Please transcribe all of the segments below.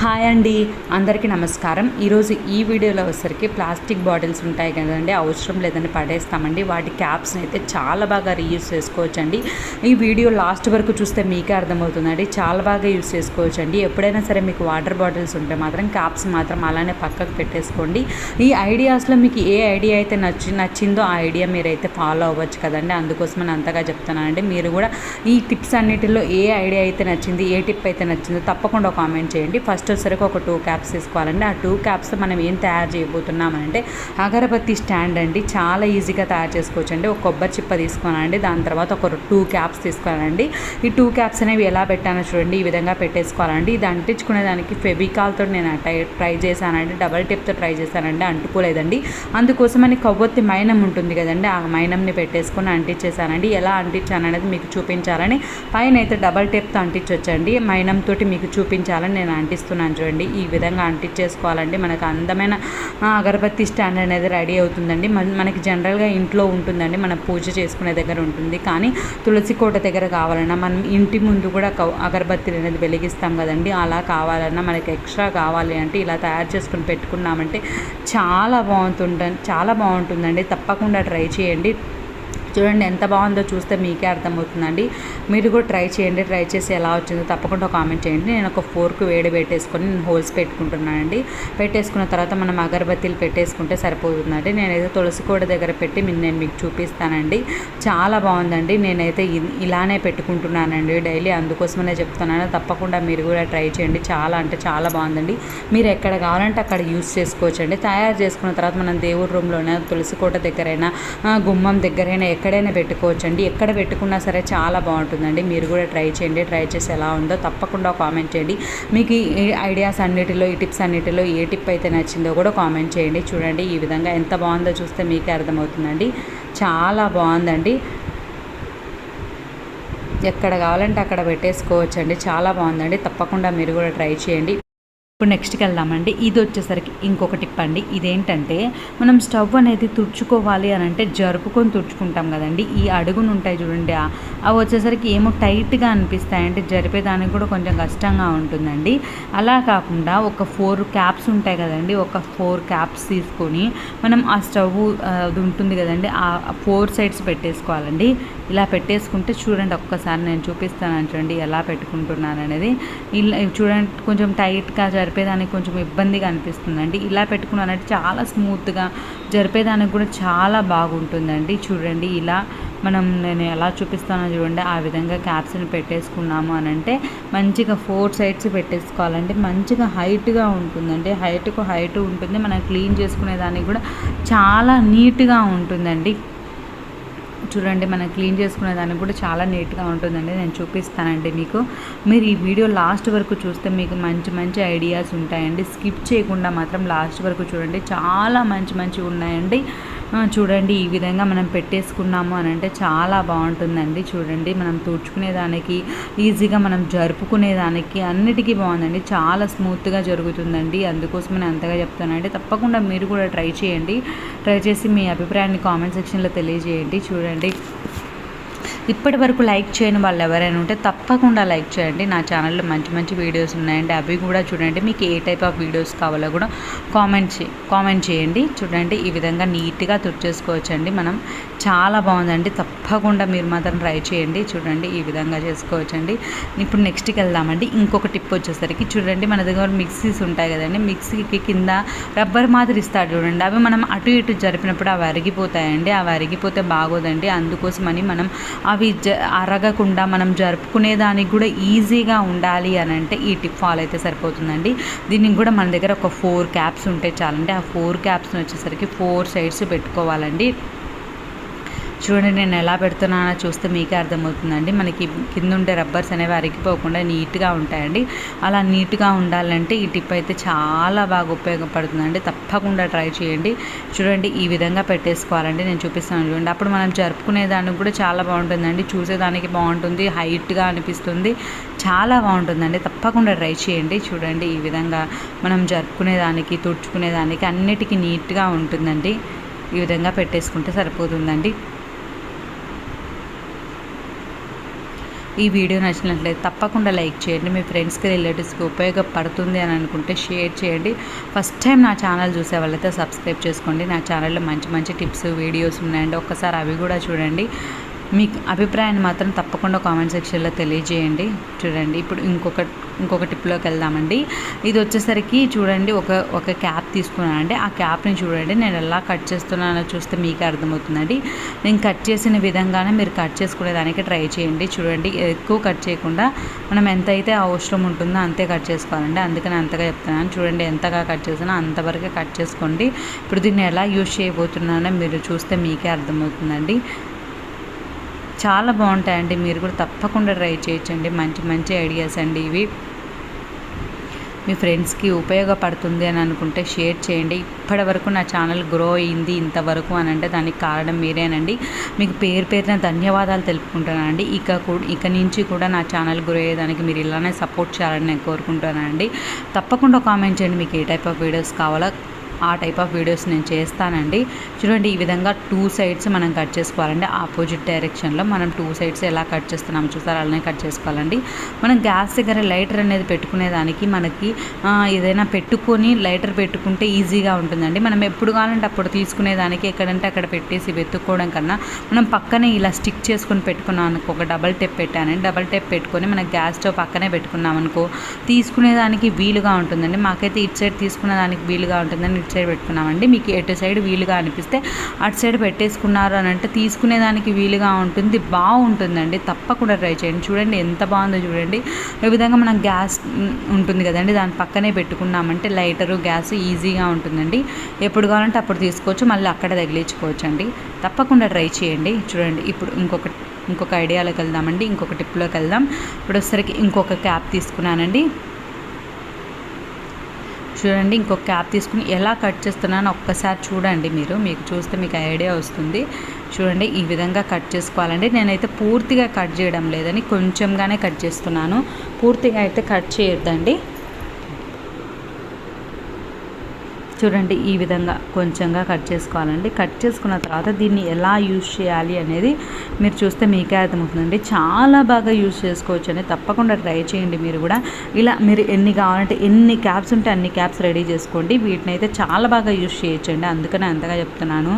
Hi అండి, అందరికీ నమస్కారం. ఈరోజు ఈ వీడియోలో వచ్చేసరికి ప్లాస్టిక్ బాటిల్స్ ఉంటాయి కదండి, అవసరం లేదని పడేస్తామండి. వాటి క్యాప్స్ని అయితే చాలా బాగా రీయూజ్ చేసుకోవచ్చండి. ఈ వీడియో లాస్ట్ వరకు చూస్తే మీకే అర్థమవుతుందండి. చాలా బాగా యూజ్ చేసుకోవచ్చండి. ఎప్పుడైనా సరే మీకు వాటర్ బాటిల్స్ ఉంటే మాత్రం క్యాప్స్ మాత్రం అలానే పక్కకు పెట్టేసుకోండి. ఈ ఐడియాస్లో మీకు ఏ ఐడియా అయితే నచ్చిందో ఆ ఐడియా మీరైతే ఫాలో అవ్వచ్చు కదండి. అందుకోసమని అంతగా చెప్తున్నానండి. మీరు కూడా ఈ టిప్స్ అన్నిటిలో ఏ ఐడియా అయితే నచ్చింది, ఏ టిప్ అయితే నచ్చిందో తప్పకుండా కామెంట్ చేయండి. ఫస్ట్ వచ్చేసరికి ఒక 2 క్యాప్స్ తీసుకోవాలండి. ఆ 2 క్యాప్స్తో మనం ఏం తయారు చేయబోతున్నామంటే అగరబత్తి స్టాండ్ అండి. చాలా ఈజీగా తయారు చేసుకోవచ్చండి. ఒక కొబ్బరి చిప్ప తీసుకోనండి, దాని తర్వాత ఒక 2 క్యాప్స్ తీసుకోవాలండి. ఈ 2 క్యాప్స్ అనేవి ఎలా పెట్టానో చూడండి. ఈ విధంగా పెట్టేసుకోవాలండి. ఇది అంటించుకునే దానికి ఫెవికాల్తో నేను ట్రై చేశానండి, డబల్ టిప్తో ట్రై చేశానండి, అంటుకోలేదండి. అందుకోసమని కొవ్వొత్తి మైనం ఉంటుంది కదండి, ఆ మైనంని పెట్టేసుకొని అంటించేసానండి. ఎలా అంటించాను అనేది మీకు చూపించాలని పైన అయితే డబల్ టేప్తో అంటించవచ్చండి. మైనంతో మీకు చూపించాలని నేను అంటిస్తున్నాను చూడండి. ఈ విధంగా అంటించేసుకోవాలండి. మనకు అందమైన అగరబత్తి స్టాండ్ అనేది రెడీ అవుతుందండి. మనకి జనరల్గా ఇంట్లో ఉంటుందండి, మనం పూజ చేసుకునే దగ్గర ఉంటుంది. కానీ తులసి కోట దగ్గర కావాలన్నా, మనం ఇంటి ముందు కూడా అగరబత్తి అనేది వెలిగిస్తాం కదండి, అలా కావాలన్నా మనకి ఎక్స్ట్రా కావాలి అంటే ఇలా తయారు చేసుకుని పెట్టుకున్నామంటే చాలా బాగుంటుందండి. తప్పకుండా ట్రై చేయండి. చూడండి ఎంత బాగుందో, చూస్తే మీకే అర్థమవుతుందండి. మీరు కూడా ట్రై చేయండి. ట్రై చేసి ఎలా వచ్చిందో తప్పకుండా కామెంట్ చేయండి. నేను ఒక ఫోర్క్ వేడి పెట్టేసుకొని నేను హోల్స్ పెట్టుకుంటున్నానండి. పెట్టేసుకున్న తర్వాత మనం అగరబత్తీలు పెట్టేసుకుంటే సరిపోతుందండి. నేనైతే తులసి కోట దగ్గర పెట్టి నేను మీకు చూపిస్తానండి. చాలా బాగుందండి. నేనైతే ఇలానే పెట్టుకుంటున్నానండి డైలీ, అందుకోసమనే చెప్తున్నాను. తప్పకుండా మీరు కూడా ట్రై చేయండి. చాలా అంటే చాలా బాగుందండి. మీరు ఎక్కడ కావాలంటే అక్కడ యూస్ చేసుకోవచ్చండి. తయారు చేసుకున్న తర్వాత మనం దేవుడి రూమ్లోనే, తులసి కోట దగ్గరైనా, గుమ్మం దగ్గరైనా ఎక్కడైనా పెట్టుకోవచ్చండి. ఎక్కడ పెట్టుకున్నా సరే చాలా బాగుంటుందండి. మీరు కూడా ట్రై చేయండి. ట్రై చేసి ఎలా ఉందో తప్పకుండా కామెంట్ చేయండి. మీకు ఈ ఐడియాస్ అన్నిటిలో, ఈ టిప్స్ అన్నిటిలో ఏ టిప్ అయితే నచ్చిందో కూడా కామెంట్ చేయండి. చూడండి ఈ విధంగా ఎంత బాగుందో చూస్తే మీకే అర్థమవుతుందండి. చాలా బాగుందండి. ఎక్కడ కావాలంటే అక్కడ పెట్టేసుకోవచ్చండి. చాలా బాగుందండి. తప్పకుండా మీరు కూడా ట్రై చేయండి. ఇప్పుడు నెక్స్ట్కి వెళ్దామండి. ఇది వచ్చేసరికి ఇంకొక టిప్ అండి. ఇదేంటంటే మనం స్టవ్ అనేది తుడుచుకోవాలి అని అంటే జరుపుకొని తుడుచుకుంటాం కదండి. ఈ అడుగును ఉంటాయి చూడండి, అవి వచ్చేసరికి ఏమో టైట్గా అనిపిస్తాయంటే జరిపేదానికి కూడా కొంచెం కష్టంగా ఉంటుందండి. అలా కాకుండా ఒక 4 క్యాప్స్ ఉంటాయి కదండి, ఒక 4 క్యాప్స్ తీసుకొని మనం ఆ స్టవ్ అది ఉంటుంది కదండి, ఆ 4 సైడ్స్ పెట్టేసుకోవాలండి. ఇలా పెట్టేసుకుంటే చూడండి, ఒక్కసారి నేను చూపిస్తాను చూడండి ఎలా పెట్టుకుంటున్నాను అనేది. ఇలా చూడండి, కొంచెం టైట్గా జరిపేదానికి కొంచెం ఇబ్బందిగా అనిపిస్తుందండి. ఇలా పెట్టుకున్నానంటే చాలా స్మూత్గా జరిపేదానికి కూడా చాలా బాగుంటుందండి. చూడండి ఇలా నేను ఎలా చూపిస్తానో చూడండి. ఆ విధంగా క్యాప్స్ని పెట్టేసుకున్నాము అని అంటే మంచిగా 4 సైడ్స్ పెట్టేసుకోవాలండి. మంచిగా హైట్గా ఉంటుందండి. హైట్ ఉంటుంది. మనం క్లీన్ చేసుకునే దానికి కూడా చాలా నీట్గా ఉంటుందండి. చూడండి, మనం క్లీన్ చేసుకునే దానికి కూడా చాలా నీట్గా ఉంటుందండి. నేను చూపిస్తానండి మీకు. మీరు ఈ వీడియో లాస్ట్ వరకు చూస్తే మీకు మంచి ఐడియాస్ ఉంటాయండి. స్కిప్ చేయకుండా మాత్రం లాస్ట్ వరకు చూడండి. చాలా మంచివి ఉన్నాయండి. చూడండి ఈ విధంగా మనం పెట్టేసుకున్నాము అని అంటే చాలా బాగుంటుందండి. చూడండి, మనం తుడుచుకునేదానికి, ఈజీగా మనం జరుపుకునేదానికి అన్నిటికీ బాగుందండి. చాలా స్మూత్గా జరుగుతుందండి. అందుకోసమని అంతగా చెప్తానండి. తప్పకుండా మీరు కూడా ట్రై చేయండి. ట్రై చేసి మీ అభిప్రాయాన్ని కామెంట్ సెక్షన్లో తెలియజేయండి. చూడండి, ఇప్పటి వరకు లైక్ చేయని వాళ్ళు ఎవరైనా ఉంటే తప్పకుండా లైక్ చేయండి. నా ఛానల్లో మంచి వీడియోస్ ఉన్నాయండి, అవి కూడా చూడండి. మీకు ఏ టైప్ ఆఫ్ వీడియోస్ కావాలో కూడా కామెంట్ చేయండి. చూడండి ఈ విధంగా నీట్గా తుడిచేసుకోవచ్చండి మనం. చాలా బాగుందండి. తప్పకుండా మీరు మాత్రం ట్రై చేయండి. చూడండి ఈ విధంగా చేసుకోవచ్చండి. ఇప్పుడు నెక్స్ట్కి వెళ్దామండి. ఇంకొక టిప్ వచ్చేసరికి చూడండి, మన దగ్గర మిక్సీస్ ఉంటాయి కదండి, మిక్సీకి కింద రబ్బర్ మాదిరి ఇస్తాడు చూడండి. అవి మనం అటు ఇటు జరిపినప్పుడు అవి అరిగిపోతాయండి. అవి అరిగిపోతే బాగోదండి. అందుకోసమని మనం అవి అరగకుండా మనం జరుపుకునేదానికి కూడా ఈజీగా ఉండాలి అని అంటే ఈ టిప్ ఫాలో అయితే సరిపోతుందండి. దీనికి కూడా మన దగ్గర ఒక 4 క్యాప్స్ ఉంటే చాలండి. ఆ 4 క్యాప్స్ని వచ్చేసరికి 4 సైడ్స్ పెట్టుకోవాలండి. చూడండి నేను ఎలా పెడుతున్నానో చూస్తే మీకే అర్థమవుతుందండి. మనకి కింద ఉండే రబ్బర్స్ అనేవి అరిగిపోకుండా నీట్గా ఉంటాయండి. అలా నీట్గా ఉండాలంటే ఈ టిప్ అయితే చాలా బాగా ఉపయోగపడుతుందండి. తప్పకుండా ట్రై చేయండి. చూడండి ఈ విధంగా పెట్టేసుకోవాలండి. నేను చూపిస్తాను చూడండి. అప్పుడు మనం జరుపుకునే దానికి కూడా చాలా బాగుంటుందండి. చూసేదానికి బాగుంటుంది, హైట్గా అనిపిస్తుంది, చాలా బాగుంటుందండి. తప్పకుండా ట్రై చేయండి. చూడండి ఈ విధంగా మనం జరుపుకునేదానికి, తుడుచుకునేదానికి అన్నిటికీ నీట్గా ఉంటుందండి. ఈ విధంగా పెట్టేసుకుంటే సరిపోతుందండి. ఈ వీడియో నచ్చినట్లయితే తప్పకుండా లైక్ చేయండి. మీ ఫ్రెండ్స్కి రిలేటివ్స్కి ఉపయోగపడుతుంది అని అనుకుంటే షేర్ చేయండి. ఫస్ట్ టైం నా ఛానల్ చూసే వాళ్ళైతే సబ్స్క్రైబ్ చేసుకోండి. నా ఛానల్లో మంచి మంచి టిప్స్ వీడియోస్ ఉన్నాయండి, ఒక్కసారి అవి కూడా చూడండి. మీ అభిప్రాయాన్ని మాత్రం తప్పకుండా కామెంట్ సెక్షన్లో తెలియజేయండి. చూడండి ఇప్పుడు ఇంకొక టిప్లోకి వెళ్దామండి. ఇది వచ్చేసరికి చూడండి ఒక క్యాప్ తీసుకున్నానండి. ఆ క్యాప్ని చూడండి నేను ఎలా కట్ చేస్తున్నానో చూస్తే మీకే అర్థమవుతుందండి. నేను కట్ చేసిన విధంగానే మీరు కట్ చేసుకునేదానికి ట్రై చేయండి. చూడండి ఎక్కువ కట్ చేయకుండా మనం ఎంతైతే అవసరం ఉంటుందో అంతే కట్ చేసుకోవాలండి. అందుకని అంతగా చెప్తున్నాను. చూడండి ఎంతగా కట్ చేసినా అంతవరకే కట్ చేసుకోండి. ఇప్పుడు దీన్ని ఎలా యూజ్ చేయబోతున్నానో మీరు చూస్తే మీకే అర్థమవుతుందండి. చాలా బాగుంటాయండి, మీరు కూడా తప్పకుండా ట్రై చేయొచ్చండి. మంచి మంచి ఐడియాస్ అండి ఇవి. మీ ఫ్రెండ్స్కి ఉపయోగపడుతుంది అని అనుకుంటే షేర్ చేయండి. ఇప్పటి వరకు నా ఛానల్ గ్రో అయింది ఇంతవరకు అని అంటే దానికి కారణం మీరేనండి. మీకు పేరున ధన్యవాదాలు తెలుపుకుంటానండి. ఇక నుంచి కూడా నా ఛానల్ గ్రో అయ్యేదానికి మీరు ఇలానే సపోర్ట్ చేయాలని నేను కోరుకుంటున్నానండి. తప్పకుండా కామెంట్ చేయండి మీకు ఏ టైప్ ఆఫ్ వీడియోస్ కావాలో, ఆ టైప్ ఆఫ్ వీడియోస్ నేను చేస్తానండి. చూడండి ఈ విధంగా 2 సైడ్స్ మనం కట్ చేసుకోవాలండి. ఆపోజిట్ డైరెక్షన్లో మనం 2 సైడ్స్ ఎలా కట్ చేస్తున్నాము చూసారు, అలానే కట్ చేసుకోవాలండి. మనం గ్యాస్ దగ్గర లైటర్ అనేది పెట్టుకునేదానికి మనకి ఏదైనా పెట్టుకొని లైటర్ పెట్టుకుంటే ఈజీగా ఉంటుందండి. మనం ఎప్పుడు కావాలంటే అప్పుడు తీసుకునేదానికి ఎక్కడంటే అక్కడ పెట్టేసి వెతుక్కోవడం కన్నా మనం పక్కనే ఇలా స్టిక్ చేసుకొని పెట్టుకున్నాం అనుకో, ఒక డబల్ టేప్ పెట్టానండి. డబల్ టేప్ పెట్టుకొని మనం గ్యాస్ స్టవ్ పక్కనే పెట్టుకున్నాం అనుకో తీసుకునేదానికి వీలుగా ఉంటుందండి. మాకైతే ఇటు సైడ్ తీసుకునేదానికి వీలుగా ఉంటుందని ఇటు సైడ్ పెట్టుకున్నామండి. మీకు ఎటు సైడ్ వీలుగా అనిపిస్తే అటు సైడ్ పెట్టేసుకున్నారు అని అంటే తీసుకునేదానికి వీలుగా ఉంటుంది, బాగుంటుందండి. తప్పకుండా ట్రై చేయండి. చూడండి ఎంత బాగుందో చూడండి. ఈ విధంగా మనం గ్యాస్ ఉంటుంది కదండి, దాని పక్కనే పెట్టుకున్నామంటే లైటరు గ్యాస్ ఈజీగా ఉంటుందండి. ఎప్పుడు కావాలంటే అప్పుడు తీసుకోవచ్చు, మళ్ళీ అక్కడ తగిలించుకోవచ్చు అండి. తప్పకుండా ట్రై చేయండి. చూడండి ఇప్పుడు ఇంకొక ఐడియాలోకి వెళ్దామండి. ఇంకొక టిప్లోకి వెళ్దాం. ఇప్పుడు వచ్చేసరికి ఇంకొక క్యాప్ తీసుకున్నానండి. చూడండి ఇంకొక క్యాప్ తీసుకుని ఎలా కట్ చేస్తున్నానో ఒక్కసారి చూడండి. మీకు చూస్తే మీకు ఐడియా వస్తుంది. చూడండి ఈ విధంగా కట్ చేసుకోవాలండి. నేనైతే పూర్తిగా కట్ చేయడం లేదని కొంచెంగానే కట్ చేస్తున్నాను, పూర్తిగా అయితే కట్ చేయొద్దండి. చూడండి ఈ విధంగా కొంచెంగా కట్ చేసుకోవాలండి. కట్ చేసుకున్న తర్వాత దీన్ని ఎలా యూజ్ చేయాలి అనేది మీరు చూస్తే మీకే అర్థమవుతుందండి. చాలా బాగా యూజ్ చేసుకోవచ్చు అని తప్పకుండా ట్రై చేయండి. మీరు కూడా ఇలా మీరు ఎన్ని కావాలంటే ఎన్ని క్యాప్స్ ఉంటే అన్ని క్యాప్స్ రెడీ చేసుకోండి. వీటిని అయితే చాలా బాగా యూజ్ చేయొచ్చండి. అందుకనే అంతగా చెప్తున్నాను.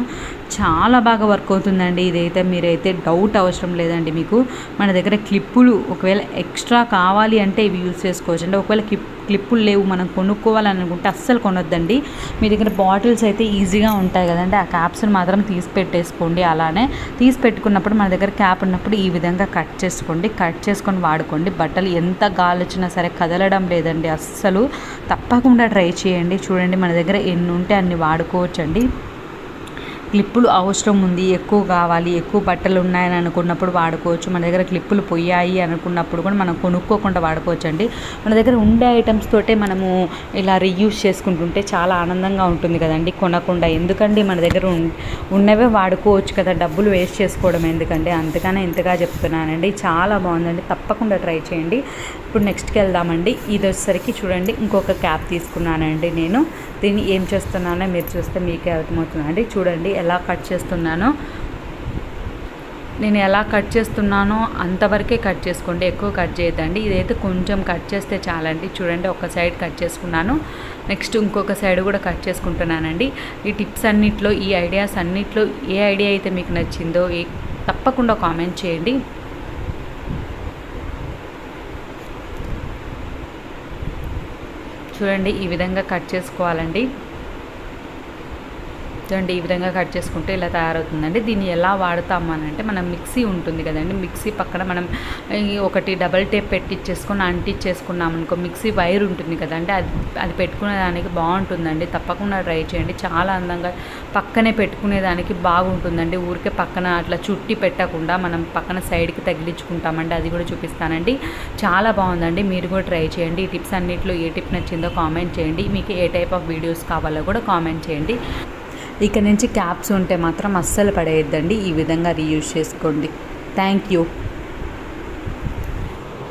చాలా బాగా వర్క్ అవుతుందండి. ఇదైతే మీరైతే డౌట్ అవసరం లేదండి. మీకు మన దగ్గర క్లిప్పులు ఒకవేళ ఎక్స్ట్రా కావాలి అంటే ఇవి యూజ్ చేసుకోవచ్చు అండి. ఒకవేళ క్లిప్పులు లేవు మనం కొనుక్కోవాలనుకుంటే అస్సలు కొనొద్దండి. మీ దగ్గర బాటిల్స్ అయితే ఈజీగా ఉంటాయి కదండి, ఆ క్యాప్స్ని మాత్రం తీసి పెట్టేసుకోండి. అలానే తీసి పెట్టుకున్నప్పుడు మన దగ్గర క్యాప్ ఉన్నప్పుడు ఈ విధంగా కట్ చేసుకోండి. కట్ చేసుకొని వాడుకోండి. బట్టలు ఎంత గాలి వచ్చినా సరే కదలడం లేదండి అస్సలు. తప్పకుండా ట్రై చేయండి. చూడండి మన దగ్గర ఎన్ని ఉంటే అన్ని వాడుకోవచ్చండి. క్లిప్పులు అవసరం ఉంది, ఎక్కువ కావాలి, ఎక్కువ బట్టలు ఉన్నాయని అనుకున్నప్పుడు వాడుకోవచ్చు. మన దగ్గర క్లిప్పులు పోయాయి అనుకున్నప్పుడు కూడా మనం కొనుక్కోకుండా వాడుకోవచ్చు అండి. మన దగ్గర ఉండే ఐటమ్స్ తోటే మనము ఇలా రీయూజ్ చేసుకుంటుంటే చాలా ఆనందంగా ఉంటుంది కదండి. కొనకుండా ఎందుకండి, మన దగ్గర ఉన్నవే వాడుకోవచ్చు కదా, డబ్బులు వేస్ట్ చేసుకోవడం ఎందుకండి. అందుకనే ఇంతగా చెప్తున్నానండి. చాలా బాగుందండి, తప్పకుండా ట్రై చేయండి. ఇప్పుడు నెక్స్ట్కి వెళ్దామండి. ఇది వచ్చేసరికి చూడండి ఇంకొక క్యాప్ తీసుకున్నానండి. నేను దీన్ని ఏం చేస్తున్నానో మీరు చూస్తే మీకే అర్థమవుతుందండి. చూడండి ఎలా కట్ చేస్తున్నానో. నేను ఎలా కట్ చేస్తున్నానో అంతవరకే కట్ చేసుకోండి, ఎక్కువ కట్ చేయొద్దండి. ఇదైతే కొంచెం కట్ చేస్తే చాలండి. చూడండి ఒక సైడ్ కట్ చేసుకున్నాను, నెక్స్ట్ ఇంకొక సైడ్ కూడా కట్ చేసుకుంటున్నానండి. ఈ టిప్స్ అన్నిట్లో, ఈ ఐడియాస్ అన్నిట్లో ఏ ఐడియా అయితే మీకు నచ్చిందో తప్పకుండా కామెంట్ చేయండి. చూడండి ఈ విధంగా కట్ చేసుకోవాలండి. చూడండి ఈ విధంగా కట్ చేసుకుంటే ఇలా తయారవుతుందండి. దీన్ని ఎలా వాడతాము అని అంటే మనం మిక్సీ ఉంటుంది కదండి, మిక్సీ పక్కన మనం ఒకటి డబల్ టేప్ పెట్టించేసుకొని అంటించేసుకున్నాం అనుకో, మిక్సీ వైర్ ఉంటుంది కదండి, అది పెట్టుకునేదానికి బాగుంటుందండి. తప్పకుండా ట్రై చేయండి. చాలా అందంగా పక్కనే పెట్టుకునేదానికి బాగుంటుందండి. ఊరికే పక్కన అట్లా చుట్టి పెట్టకుండా మనం పక్కన సైడ్కి తగిలించుకుంటామండి. అది కూడా చూపిస్తానండి. చాలా బాగుందండి, మీరు కూడా ట్రై చేయండి. ఈ టిప్స్ అన్నింటిలో ఏ టిప్ నచ్చిందో కామెంట్ చేయండి. మీకు ఏ టైప్ ఆఫ్ వీడియోస్ కావాలో కూడా కామెంట్ చేయండి. ఇక నుంచి క్యాప్స్ ఉంటే మాత్రం అస్సలు పడేయద్దండి. ఈ విధంగా రీయూజ్ చేసుకోండి. Thank you.